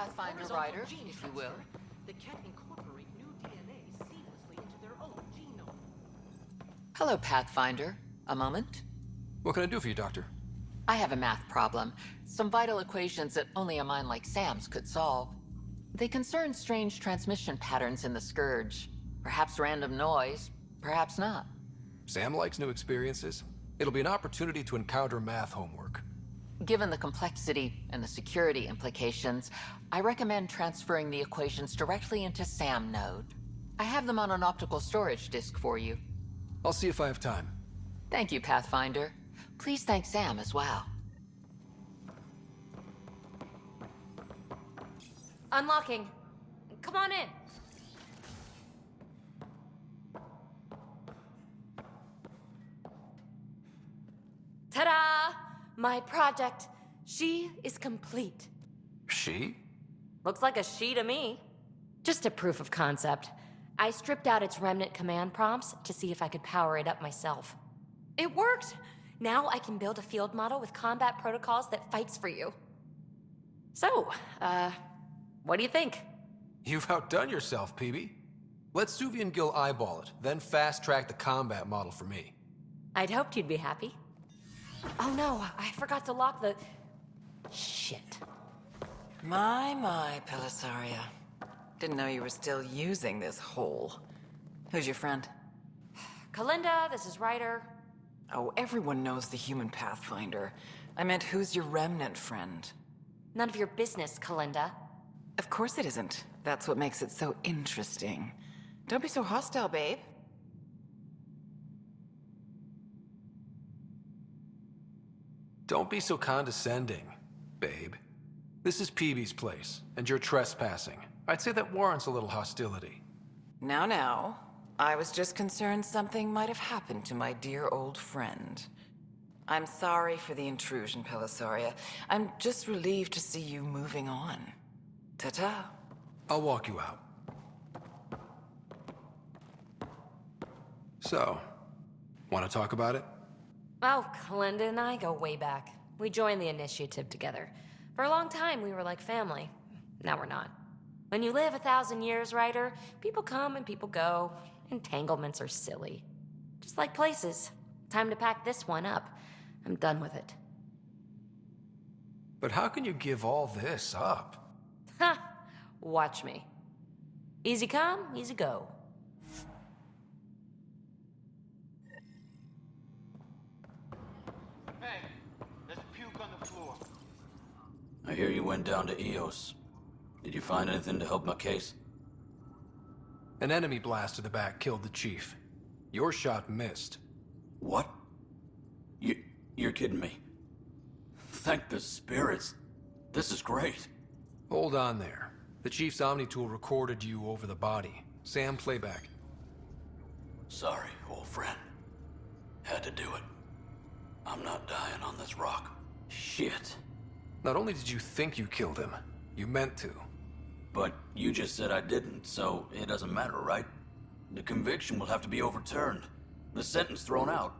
Pathfinder Rider, if you will. That can incorporate new DNA seamlessly into their own genome. Hello, Pathfinder. A moment? What can I do for you, Doctor? I have a math problem. Some vital equations that only a mind like Sam's could solve. They concern strange transmission patterns in the Scourge. Perhaps random noise, perhaps not. Sam likes new experiences. It'll be an opportunity to encounter math homework. Given the complexity and the security implications, I recommend transferring the equations directly into SAM node. I have them on an optical storage disk for you. I'll see if I have time. Thank you, Pathfinder. Please thank Sam as well. Unlocking. Come on in. Ta-da! My project. She is complete. She? Looks like a she to me. Just a proof of concept. I stripped out its remnant command prompts to see if I could power it up myself. It worked! Now I can build a field model with combat protocols that fights for you. So, what do you think? You've outdone yourself, PB. Let Suvi and Gil eyeball it, then fast-track the combat model for me. I'd hoped you'd be happy. Oh no, I forgot to lock the... Shit. My, Pellisaria. Didn't know you were still using this hole. Who's your friend? Kalinda, this is Ryder. Oh, everyone knows the human Pathfinder. I meant, who's your remnant friend? None of your business, Kalinda. Of course it isn't. That's what makes it so interesting. Don't be so hostile, babe. Don't be so condescending, babe. This is PB's place, and you're trespassing. I'd say that warrants a little hostility. Now. I was just concerned something might have happened to my dear old friend. I'm sorry for the intrusion, Pellisaria. I'm just relieved to see you moving on. Ta-ta. I'll walk you out. So, want to talk about it? Oh, Kalinda and I go way back. We joined the initiative together. For a long time, we were like family. Now we're not. When you live 1,000 years, Ryder, people come and people go. Entanglements are silly. Just like places. Time to pack this one up. I'm done with it. But how can you give all this up? Ha! Watch me. Easy come, easy go. Hey, there's puke on the floor. I hear you went down to Eos. Did you find anything to help my case? An enemy blast to the back killed the chief. Your shot missed. What? You're kidding me. Thank the spirits. This is great. Hold on there. The chief's Omni tool recorded you over the body. Sam, playback. Sorry, old friend. Had to do it. I'm not dying on this rock. Shit. Not only did you think you killed him, you meant to. But you just said I didn't, so it doesn't matter, right? The conviction will have to be overturned. The sentence thrown out.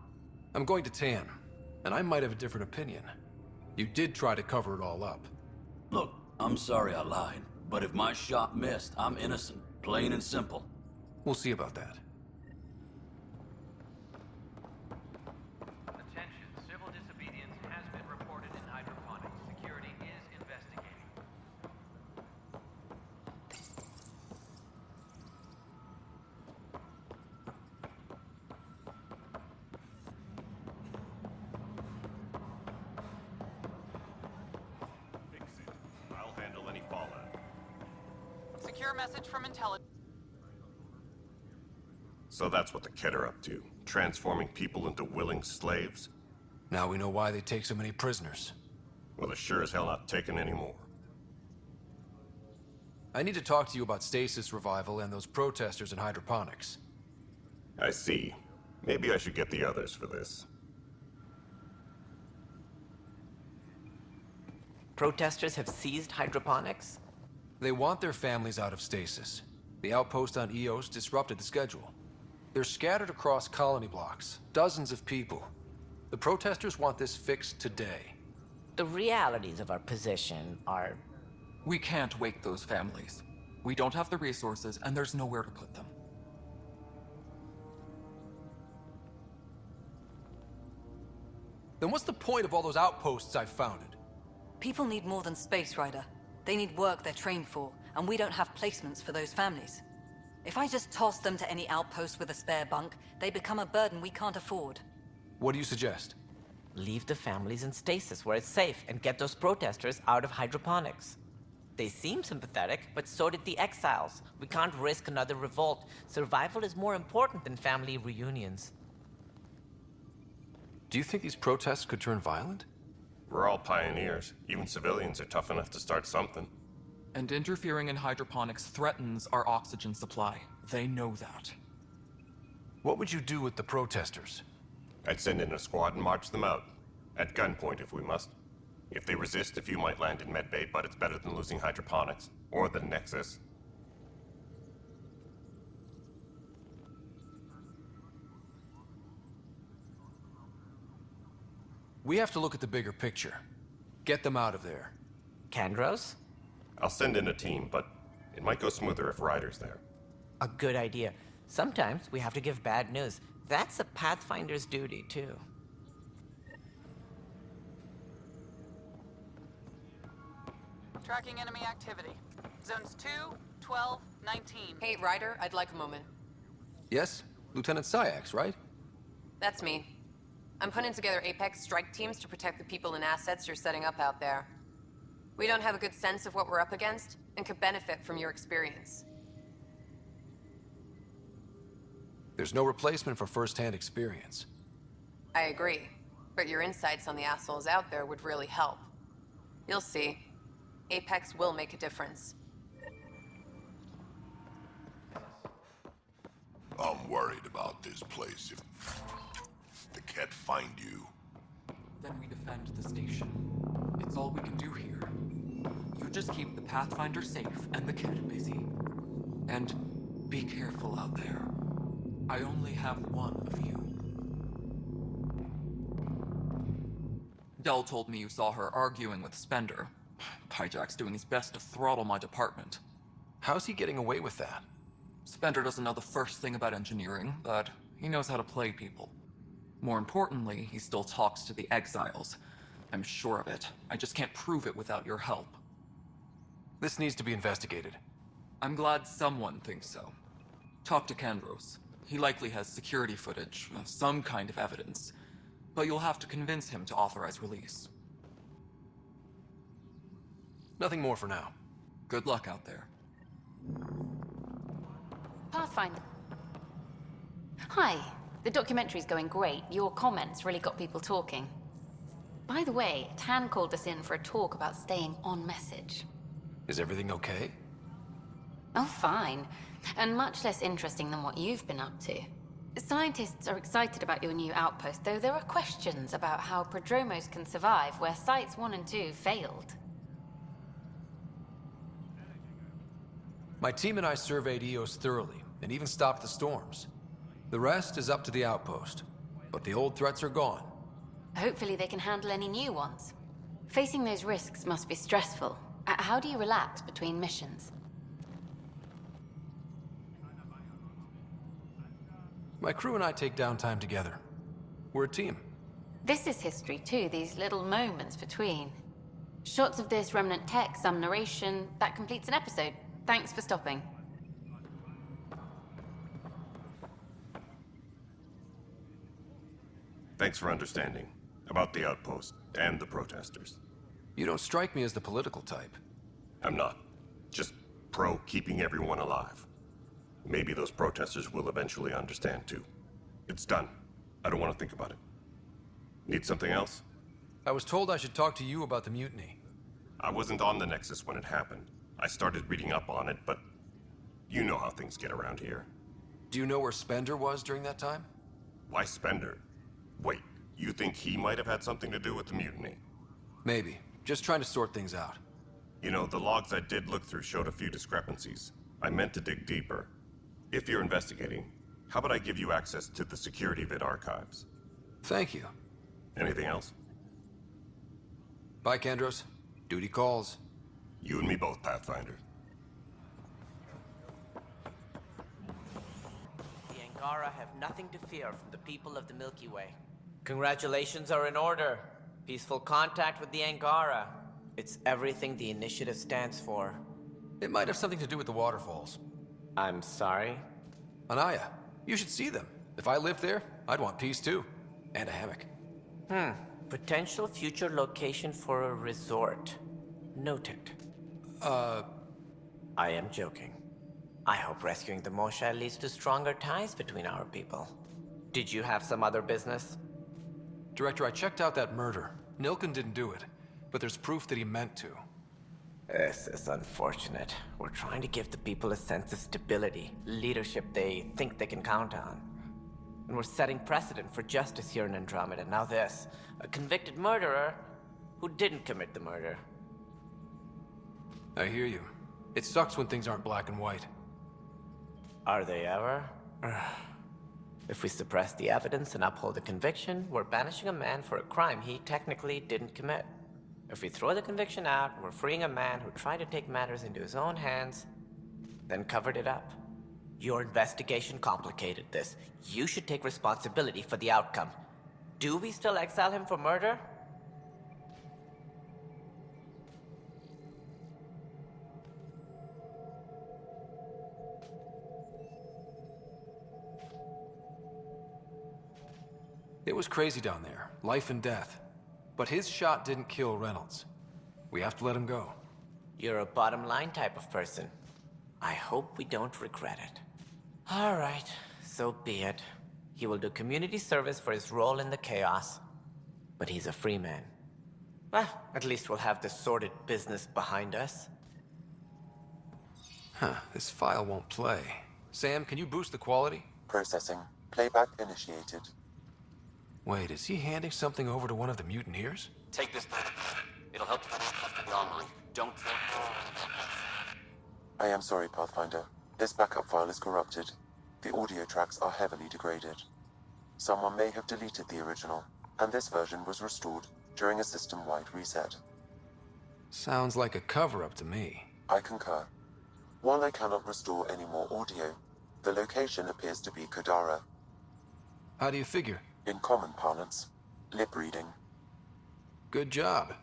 I'm going to Tan, and I might have a different opinion. You did try to cover it all up. Look, I'm sorry I lied, but if my shot missed, I'm innocent. Plain and simple. We'll see about that. Attention, civil disobedience has been reported in hydroponics. Security is investigating. Fix it. I'll handle any fallout. Secure message from intelligence. So that's what the Kett are up to. Transforming people into willing slaves. Now we know why they take so many prisoners. Well, they're sure as hell not taking any more. I need to talk to you about stasis revival and those protesters in hydroponics. I see. Maybe I should get the others for this. Protesters have seized hydroponics? They want their families out of stasis. The outpost on Eos disrupted the schedule. They're scattered across colony blocks, dozens of people. The protesters want this fixed today. The realities of our position are We can't wake those families. We don't have the resources, and there's nowhere to put them. Then what's the point of all those outposts I've founded? People need more than space, Ryder. They need work they're trained for, and we don't have placements for those families. If I just toss them to any outpost with a spare bunk, they become a burden we can't afford. What do you suggest? Leave the families in stasis where it's safe and get those protesters out of hydroponics. They seem sympathetic, but so did the exiles. We can't risk another revolt. Survival is more important than family reunions. Do you think these protests could turn violent? We're all pioneers. Even civilians are tough enough to start something. And interfering in hydroponics threatens our oxygen supply. They know that. What would you do with the protesters? I'd send in a squad and march them out. At gunpoint if we must. If they resist, a few might land in medbay, but it's better than losing hydroponics. Or the Nexus. We have to look at the bigger picture. Get them out of there. Kandros? I'll send in a team, but it might go smoother if Ryder's there. A good idea. Sometimes we have to give bad news. That's a Pathfinder's duty, too. Tracking enemy activity. Zones 2, 12, 19. Hey, Ryder, I'd like a moment. Yes? Lieutenant Syax, right? That's me. I'm putting together Apex strike teams to protect the people and assets you're setting up out there. We don't have a good sense of what we're up against, and could benefit from your experience. There's no replacement for first-hand experience. I agree, but your insights on the assholes out there would really help. You'll see. Apex will make a difference. I'm worried about this place. If they can't find you, Then we defend the station. It's all we can do here. You just keep the Pathfinder safe and the kid busy. And be careful out there. I only have one of you. Dell told me you saw her arguing with Spender. Pyjack's doing his best to throttle my department. How's he getting away with that? Spender doesn't know the first thing about engineering, but he knows how to play people. More importantly, he still talks to the exiles. I'm sure of it. I just can't prove it without your help. This needs to be investigated. I'm glad someone thinks so. Talk to Kandros. He likely has security footage, some kind of evidence. But you'll have to convince him to authorize release. Nothing more for now. Good luck out there. Pathfinder. Hi. The documentary's going great. Your comments really got people talking. By the way, Tan called us in for a talk about staying on message. Is everything okay? Oh, fine. And much less interesting than what you've been up to. Scientists are excited about your new outpost, though there are questions about how prodromos can survive where Sites 1 and 2 failed. My team and I surveyed EOS thoroughly, and even stopped the storms. The rest is up to the outpost, but the old threats are gone. Hopefully they can handle any new ones. Facing those risks must be stressful. How do you relax between missions? My crew and I take downtime together. We're a team. This is history too, these little moments between. Shots of this remnant tech, some narration, that completes an episode. Thanks for stopping. Thanks for understanding. About the outpost and the protesters. You don't strike me as the political type. I'm not. Just pro keeping everyone alive. Maybe those protesters will eventually understand too. It's done. I don't want to think about it. Need something else? I was told I should talk to you about the mutiny. I wasn't on the Nexus when it happened. I started reading up on it, but you know how things get around here. Do you know where Spender was during that time? Why Spender? Wait, you think he might have had something to do with the mutiny? Maybe. Just trying to sort things out. You know, the logs I did look through showed a few discrepancies. I meant to dig deeper. If you're investigating, how about I give you access to the security vid archives? Thank you. Anything else? Bye, Kandros. Duty calls. You and me both, Pathfinder. The Angara have nothing to fear from the people of the Milky Way. Congratulations are in order. Peaceful contact with the Angara. It's everything the initiative stands for. It might have something to do with the waterfalls. I'm sorry? Anaya, you should see them. If I lived there, I'd want peace too. And a hammock. Potential future location for a resort. Noted. I am joking. I hope rescuing the Moshae leads to stronger ties between our people. Did you have some other business? Director, I checked out that murder. Nilken didn't do it, but there's proof that he meant to. This is unfortunate. We're trying to give the people a sense of stability, leadership they think they can count on. And we're setting precedent for justice here in Andromeda. Now this, a convicted murderer who didn't commit the murder. I hear you. It sucks when things aren't black and white. Are they ever? If we suppress the evidence and uphold the conviction, we're banishing a man for a crime he technically didn't commit. If we throw the conviction out, we're freeing a man who tried to take matters into his own hands, then covered it up. Your investigation complicated this. You should take responsibility for the outcome. Do we still exile him for murder? It was crazy down there, life and death. But his shot didn't kill Reynolds. We have to let him go. You're a bottom line type of person. I hope we don't regret it. All right, so be it. He will do community service for his role in the chaos. But he's a free man. Well, at least we'll have this sordid business behind us. This file won't play. Sam, can you boost the quality? Processing. Playback initiated. Wait, is he handing something over to one of the mutineers? Take this. It'll help you online. Don't. I am sorry, Pathfinder. This backup file is corrupted. The audio tracks are heavily degraded. Someone may have deleted the original, and this version was restored during a system-wide reset. Sounds like a cover-up to me. I concur. While I cannot restore any more audio, the location appears to be Kadara. How do you figure? In common parlance, lip reading. Good job.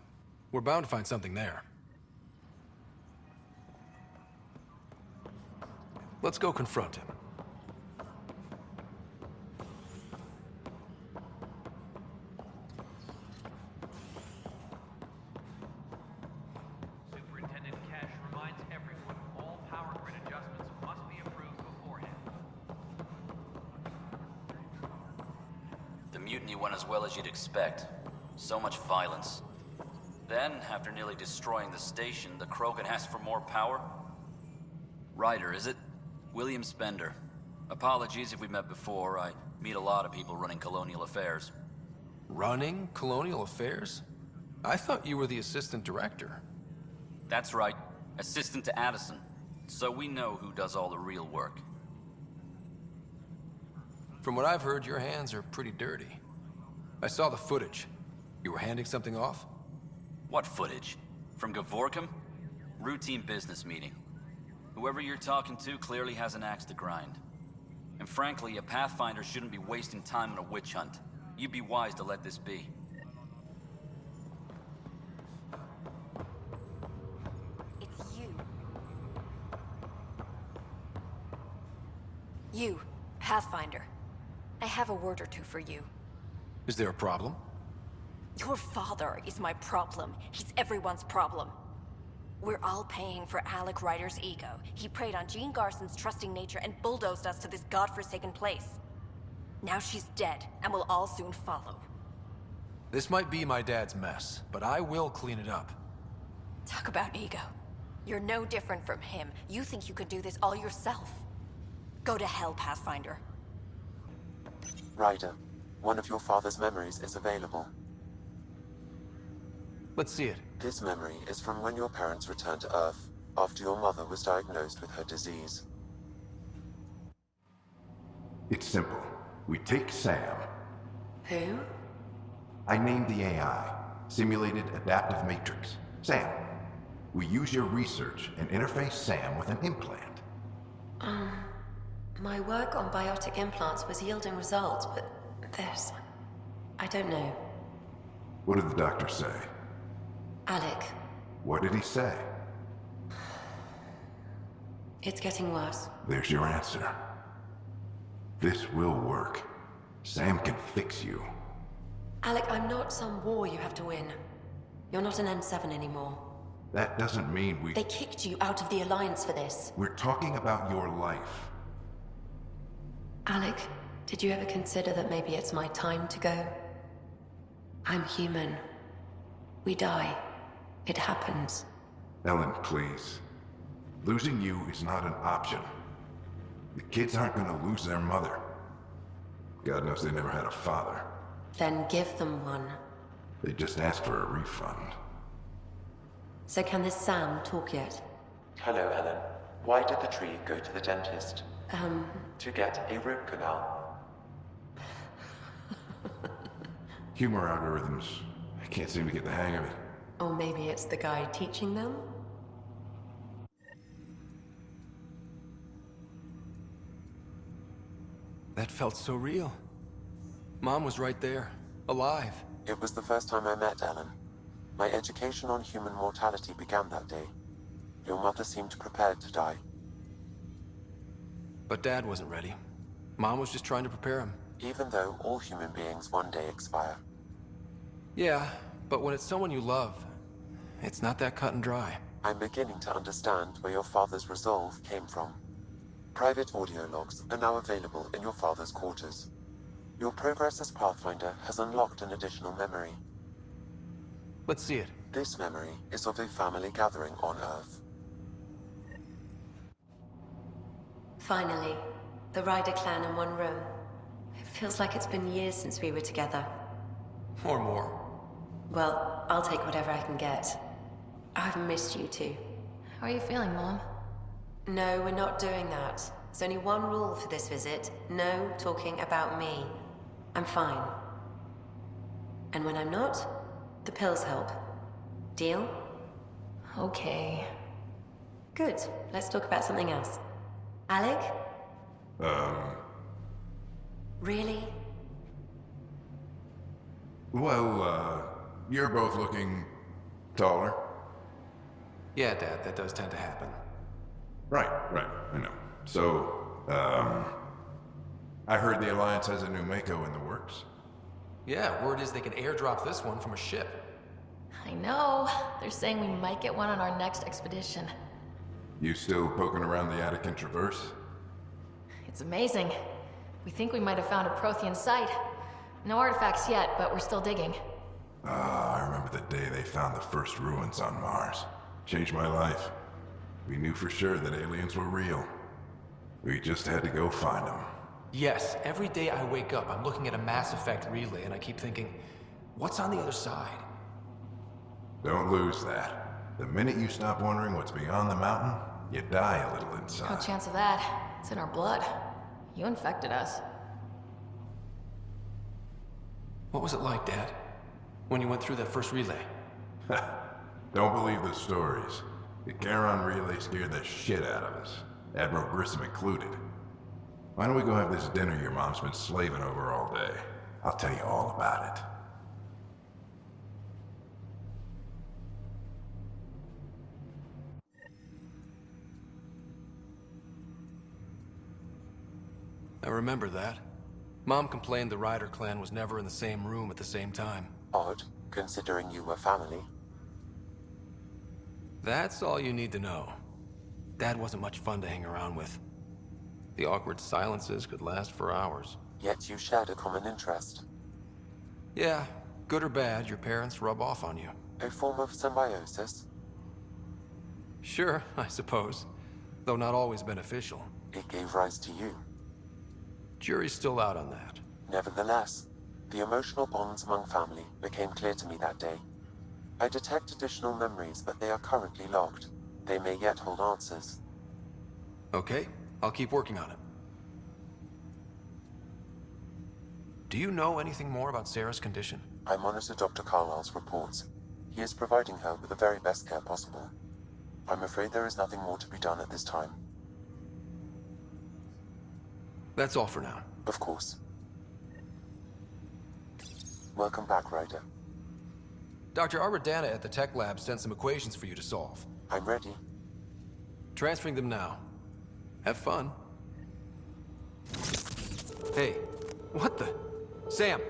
We're bound to find something there. Let's go confront him. Superintendent Cash reminds everyone all power grid adjustments must be approved beforehand. The mutiny went as well as you'd expect. So much violence. Then, after nearly destroying the station, the Krogan asked for more power? Ryder, is it? William Spender. Apologies if we met before. I meet a lot of people running colonial affairs. Running colonial affairs? I thought you were the assistant director. That's right. Assistant to Addison. So we know who does all the real work. From what I've heard, your hands are pretty dirty. I saw the footage. You were handing something off? What footage? From Gavorkum? Routine business meeting. Whoever you're talking to clearly has an axe to grind. And frankly, a Pathfinder shouldn't be wasting time on a witch hunt. You'd be wise to let this be. It's you. You, Pathfinder. I have a word or two for you. Is there a problem? Your father is my problem. He's everyone's problem. We're all paying for Alec Ryder's ego. He preyed on Jean Garson's trusting nature and bulldozed us to this godforsaken place. Now she's dead, and we'll all soon follow. This might be my dad's mess, but I will clean it up. Talk about ego. You're no different from him. You think you could do this all yourself. Go to hell, Pathfinder. Ryder, one of your father's memories is available. Let's see it. This memory is from when your parents returned to Earth after your mother was diagnosed with her disease. It's simple. We take Sam. Who? I named the AI. Simulated Adaptive Matrix. Sam. We use your research and interface Sam with an implant. My work on biotic implants was yielding results, but this... I don't know. What did the doctor say? Alec, What did he say? it's getting worse. There's your answer. This will work. Sam can fix you. Alec, I'm not some war you have to win. You're not an N7 anymore. That doesn't mean we... They kicked you out of the Alliance for this. We're talking about your life. Alec, did you ever consider that maybe it's my time to go? I'm human. We die. It happens. Ellen, please. Losing you is not an option. The kids aren't gonna lose their mother. God knows they never had a father. Then give them one. They just asked for a refund. So can this Sam talk yet? Hello, Ellen. Why did the tree go to the dentist? To get a root canal. Humor algorithms. I can't seem to get the hang of it. Or maybe it's the guy teaching them? That felt so real. Mom was right there, alive. It was the first time I met Ellen. My education on human mortality began that day. Your mother seemed prepared to die. But Dad wasn't ready. Mom was just trying to prepare him. Even though all human beings one day expire. Yeah, but when it's someone you love, it's not that cut and dry. I'm beginning to understand where your father's resolve came from. Private audio logs are now available in your father's quarters. Your progress as Pathfinder has unlocked an additional memory. Let's see it. This memory is of a family gathering on Earth. Finally, the Ryder clan in one room. It feels like it's been years since we were together. Or more. Well, I'll take whatever I can get. I've missed you too. How are you feeling, Mom? No, we're not doing that. There's only one rule for this visit. No talking about me. I'm fine. And when I'm not, the pills help. Deal? Okay. Good. Let's talk about something else. Alec? Really? Well, you're both looking taller. Yeah, Dad, that does tend to happen. Right, I know. So, I heard the Alliance has a new Mako in the works. Yeah, word is they can airdrop this one from a ship. I know. They're saying we might get one on our next expedition. You still poking around the Attican Traverse? It's amazing. We think we might have found a Prothean site. No artifacts yet, but we're still digging. I remember the day they found the first ruins on Mars. Changed my life. We knew for sure that aliens were real. We just had to go find them. Yes, every day I wake up, I'm looking at a Mass Effect relay and I keep thinking, what's on the other side? Don't lose that. The minute you stop wondering what's beyond the mountain, you die a little No inside. chance of that. It's in our blood. You infected us. What was it like, Dad? When you went through that first relay? Don't believe the stories. The Charon relay scared the shit out of us. Admiral Grissom included. Why don't we go have this dinner your mom's been slaving over all day? I'll tell you all about it. I remember that. Mom complained the Ryder clan was never in the same room at the same time. Odd, considering you were family. That's all you need to know. Dad wasn't much fun to hang around with. The awkward silences could last for hours. Yet you shared a common interest. Yeah, good or bad, your parents rub off on you. A form of symbiosis. Sure, I suppose. Though not always beneficial. It gave rise to you. Jury's still out on that. Nevertheless, the emotional bonds among family became clear to me that day. I detect additional memories, but they are currently logged. They may yet hold answers. Okay, I'll keep working on it. Do you know anything more about Sarah's condition? I monitor Dr. Carlisle's reports. He is providing her with the very best care possible. I'm afraid there is nothing more to be done at this time. That's all for now. Of course. Welcome back, Ryder. Dr. Aradana at the tech lab sent some equations for you to solve. I'm ready. Transferring them now. Have fun. Hey, what the? Sam!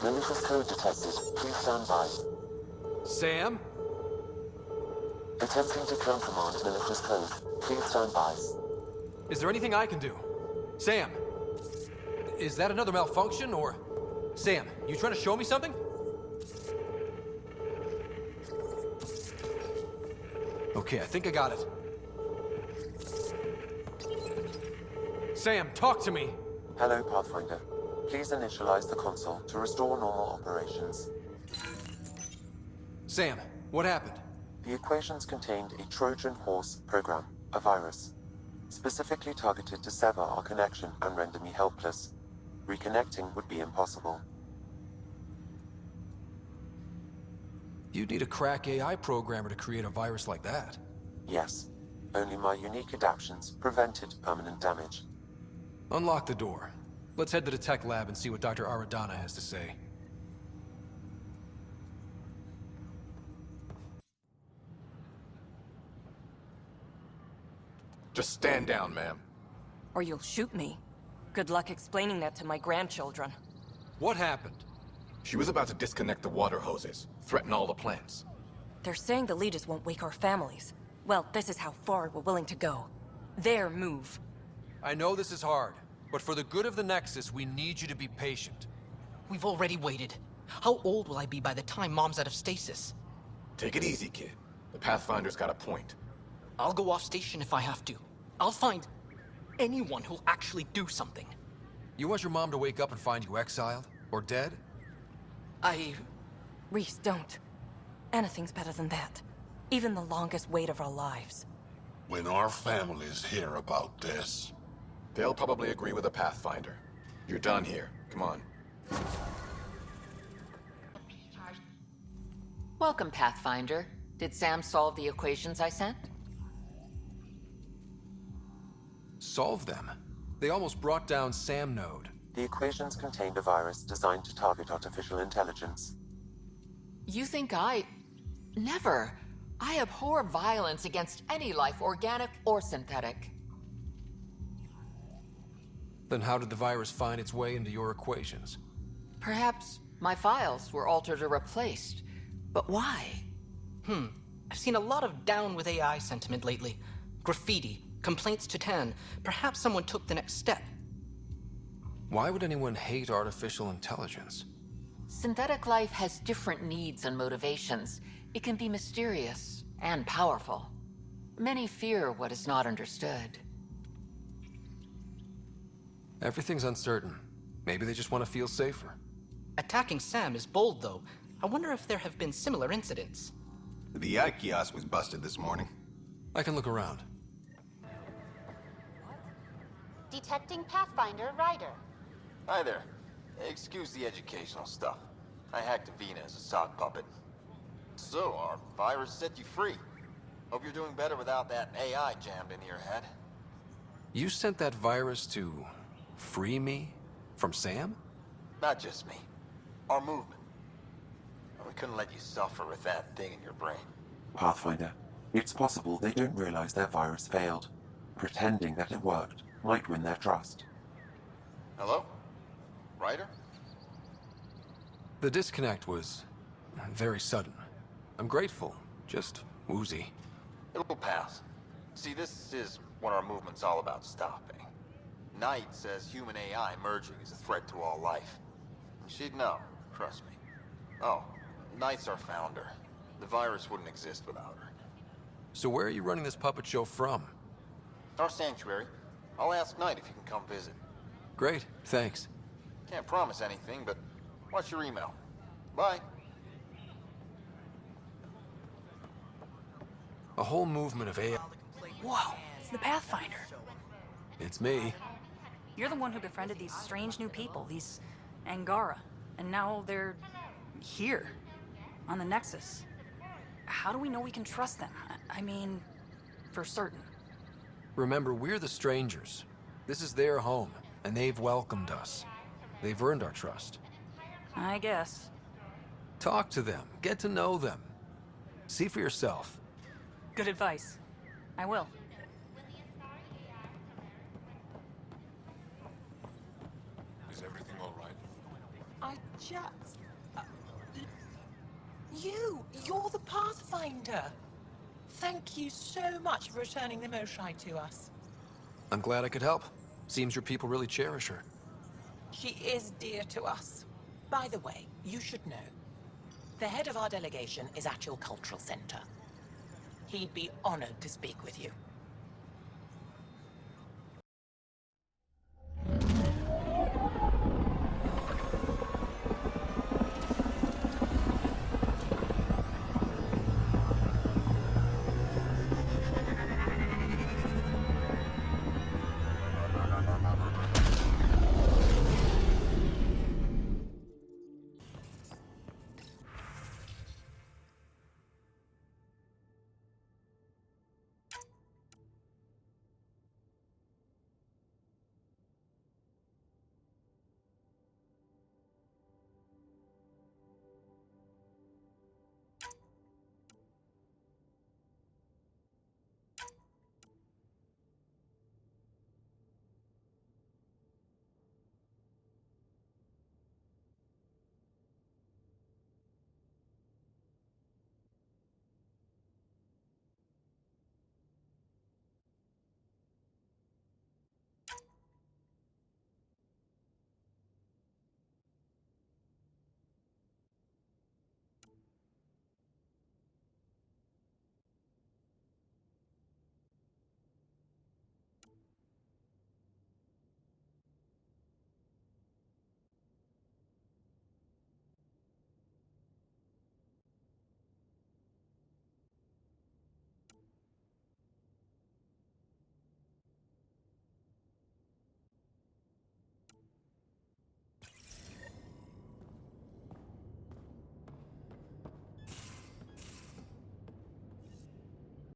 Malicious code detected. Please stand by. Sam? Attempting to countermand malicious code. Please stand by. Is there anything I can do? Sam! Is that another malfunction, or... Sam, you trying to show me something? Okay, I think I got it. Sam, talk to me! Hello, Pathfinder. Please initialize the console to restore normal operations. Sam, what happened? The equations contained a Trojan horse program, a virus, specifically targeted to sever our connection and render me helpless. Reconnecting would be impossible. You'd need a crack AI programmer to create a virus like that. Yes. Only my unique adaptions prevented permanent damage. Unlock the door. Let's head to the tech lab and see what Dr. Aradana has to say. Just stand down, ma'am. Or you'll shoot me. Good luck explaining that to my grandchildren. What happened? She was about to disconnect the water hoses, threaten all the plants. They're saying the Legis won't wake our families. Well, this is how far we're willing to go. Their move. I know this is hard, but for the good of the Nexus, we need you to be patient. We've already waited. How old will I be by the time Mom's out of stasis? Take it easy, kid. The Pathfinder's got a point. I'll go off station if I have to. I'll find anyone who'll actually do something. You want your mom to wake up and find you exiled? Or dead? Reese, don't. Anything's better than that. Even the longest wait of our lives. When our families hear about this... They'll probably agree with the Pathfinder. You're done here. Come on. Welcome, Pathfinder. Did Sam solve the equations I sent? Solve them? They almost brought down Sam Node. The equations contained a virus designed to target artificial intelligence. You think I... Never. I abhor violence against any life, organic or synthetic. Then how did the virus find its way into your equations? Perhaps my files were altered or replaced. But why? I've seen a lot of down with AI sentiment lately. Graffiti, complaints to 10. Perhaps someone took the next step. Why would anyone hate artificial intelligence? Synthetic life has different needs and motivations. It can be mysterious and powerful. Many fear what is not understood. Everything's uncertain. Maybe they just want to feel safer. Attacking Sam is bold, though. I wonder if there have been similar incidents. The AI kiosk was busted this morning. I can look around. Detecting Pathfinder Ryder. Hi there. Excuse the educational stuff. I hacked Avina as a sock puppet. So, our virus set you free. Hope you're doing better without that AI jammed into your head. You sent that virus to free me from Sam? Not just me. Our movement. We couldn't let you suffer with that thing in your brain. Pathfinder, it's possible they don't realize their virus failed. Pretending that it worked might win their trust. Hello? Ryder? The disconnect was very sudden. I'm grateful, just woozy. It'll pass. See, this is what our movement's all about stopping. Knight says human AI merging is a threat to all life. She'd know, trust me. Oh, Knight's our founder. The virus wouldn't exist without her. So where are you running this puppet show from? Our sanctuary. I'll ask Knight if you can come visit. Great, thanks. Can't promise anything, but watch your email. Bye. A whole movement of AI. Whoa, it's the Pathfinder. It's me. You're the one who befriended these strange new people, these Angara. And now they're here, on the Nexus. How do we know we can trust them? I mean... for certain. Remember, we're the strangers. This is their home, and they've welcomed us. They've earned our trust. I guess. Talk to them. Get to know them. See for yourself. Good advice. I will. Is everything all right? I just... You're the Pathfinder. Thank you so much for returning the Moshai to us. I'm glad I could help. Seems your people really cherish her. She is dear to us. By the way, you should know. The head of our delegation is at your cultural center. He'd be honored to speak with you.